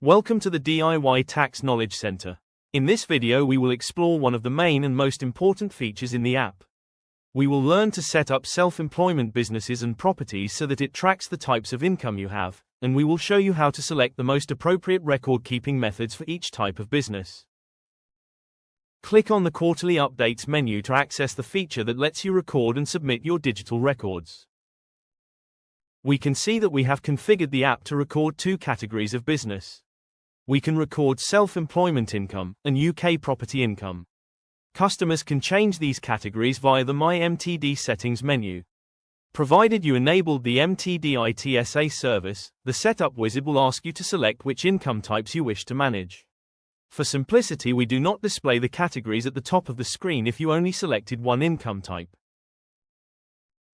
Welcome to the DIY Tax Knowledge Center. In this video we will explore one of the main and most important features in the app. We will learn to set up self-employment businesses and properties so that it tracks the types of income you have, and we will show you how to select the most appropriate record-keeping methods for each type of business. Click on the Quarterly Updates menu to access the feature that lets you record and submit your digital records. We can see that we have configured the app to record two categories of business. We can record self-employment income and UK property income. Customers can change these categories via the My MTD settings menu. Provided you enabled the MTD ITSA service, the setup wizard will ask you to select which income types you wish to manage. For simplicity, we do not display the categories at the top of the screen if you only selected one income type.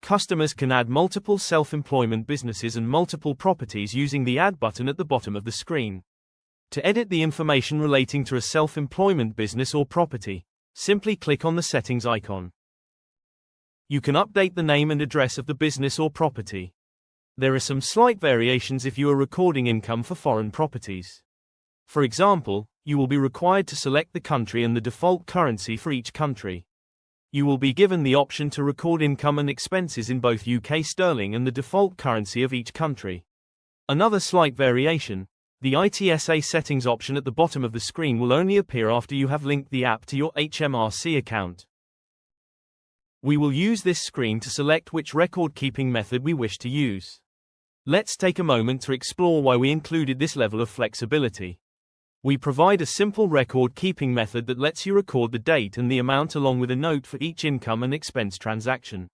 Customers can add multiple self-employment businesses and multiple properties using the Add button at the bottom of the screen. To edit the information relating to a self-employment business or property, simply click on the settings icon. You can update the name and address of the business or property. There are some slight variations if you are recording income for foreign properties. For example, you will be required to select the country and the default currency for each country. You will be given the option to record income and expenses in both UK sterling and the default currency of each country. Another slight variation: the ITSA settings option at the bottom of the screen will only appear after you have linked the app to your HMRC account. We will use this screen to select which record-keeping method we wish to use. Let's take a moment to explore why we included this level of flexibility. We provide a simple record-keeping method that lets you record the date and the amount along with a note for each income and expense transaction.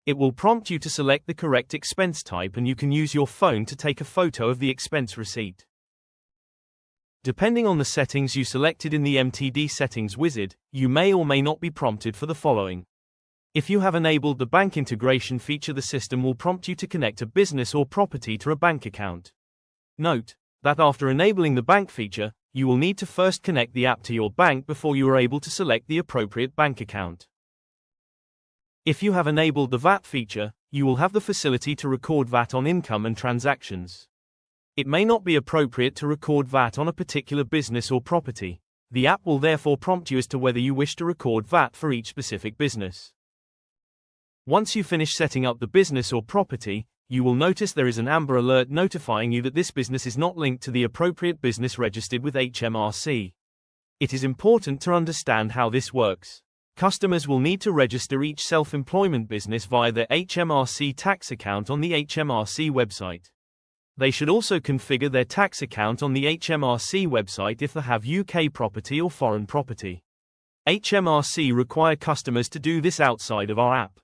It will prompt you to select the correct expense type, and you can use your phone to take a photo of the expense receipt. Depending on the settings you selected in the MTD settings wizard, you may or may not be prompted for the following. If you have enabled the bank integration feature, the system will prompt you to connect a business or property to a bank account. Note that after enabling the bank feature, you will need to first connect the app to your bank before you are able to select the appropriate bank account. If you have enabled the VAT feature, you will have the facility to record VAT on income and transactions. It may not be appropriate to record VAT on a particular business or property. The app will therefore prompt you as to whether you wish to record VAT for each specific business. Once you finish setting up the business or property, you will notice there is an amber alert notifying you that this business is not linked to the appropriate business registered with HMRC. It is important to understand how this works. Customers will need to register each self-employment business via their HMRC tax account on the HMRC website. They should also configure their tax account on the HMRC website if they have UK property or foreign property. HMRC require customers to do this outside of our app.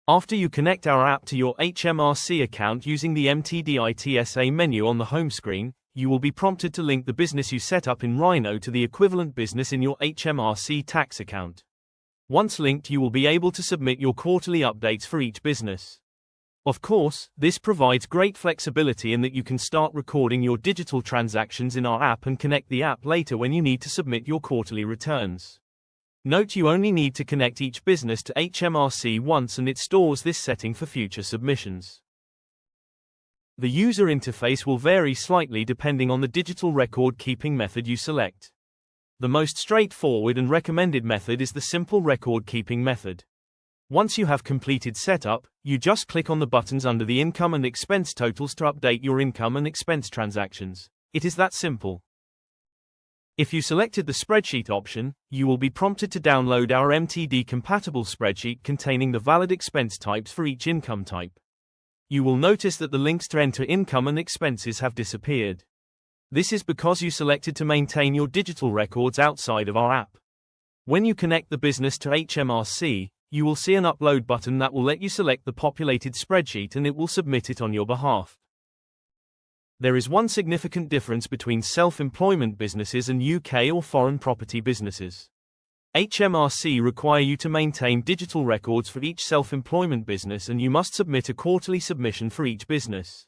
After you connect our app to your HMRC account using the MTD ITSA menu on the home screen, you will be prompted to link the business you set up in Rhino to the equivalent business in your HMRC tax account. Once linked, you will be able to submit your quarterly updates for each business. Of course, this provides great flexibility in that you can start recording your digital transactions in our app and connect the app later when you need to submit your quarterly returns. Note you only need to connect each business to HMRC once, and it stores this setting for future submissions. The user interface will vary slightly depending on the digital record-keeping method you select. The most straightforward and recommended method is the simple record-keeping method. Once you have completed setup, you just click on the buttons under the income and expense totals to update your income and expense transactions. It is that simple. If you selected the spreadsheet option, you will be prompted to download our MTD-compatible spreadsheet containing the valid expense types for each income type. You will notice that the links to enter income and expenses have disappeared. This is because you selected to maintain your digital records outside of our app. When you connect the business to HMRC, you will see an upload button that will let you select the populated spreadsheet, and it will submit it on your behalf. There is one significant difference between self-employment businesses and UK or foreign property businesses. HMRC require you to maintain digital records for each self-employment business, and you must submit a quarterly submission for each business.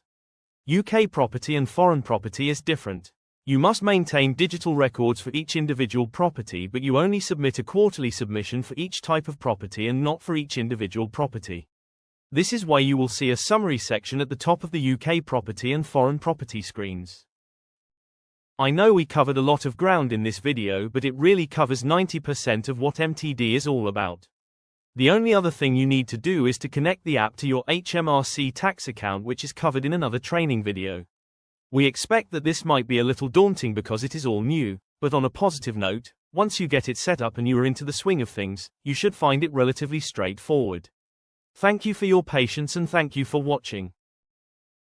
UK property and foreign property is different. You must maintain digital records for each individual property, but you only submit a quarterly submission for each type of property and not for each individual property. This is why you will see a summary section at the top of the UK property and foreign property screens. I know we covered a lot of ground in this video, but it really covers 90% of what MTD is all about. The only other thing you need to do is to connect the app to your HMRC tax account, which is covered in another training video. We expect that this might be a little daunting because it is all new, but on a positive note, once you get it set up and you are into the swing of things, you should find it relatively straightforward. Thank you for your patience and thank you for watching.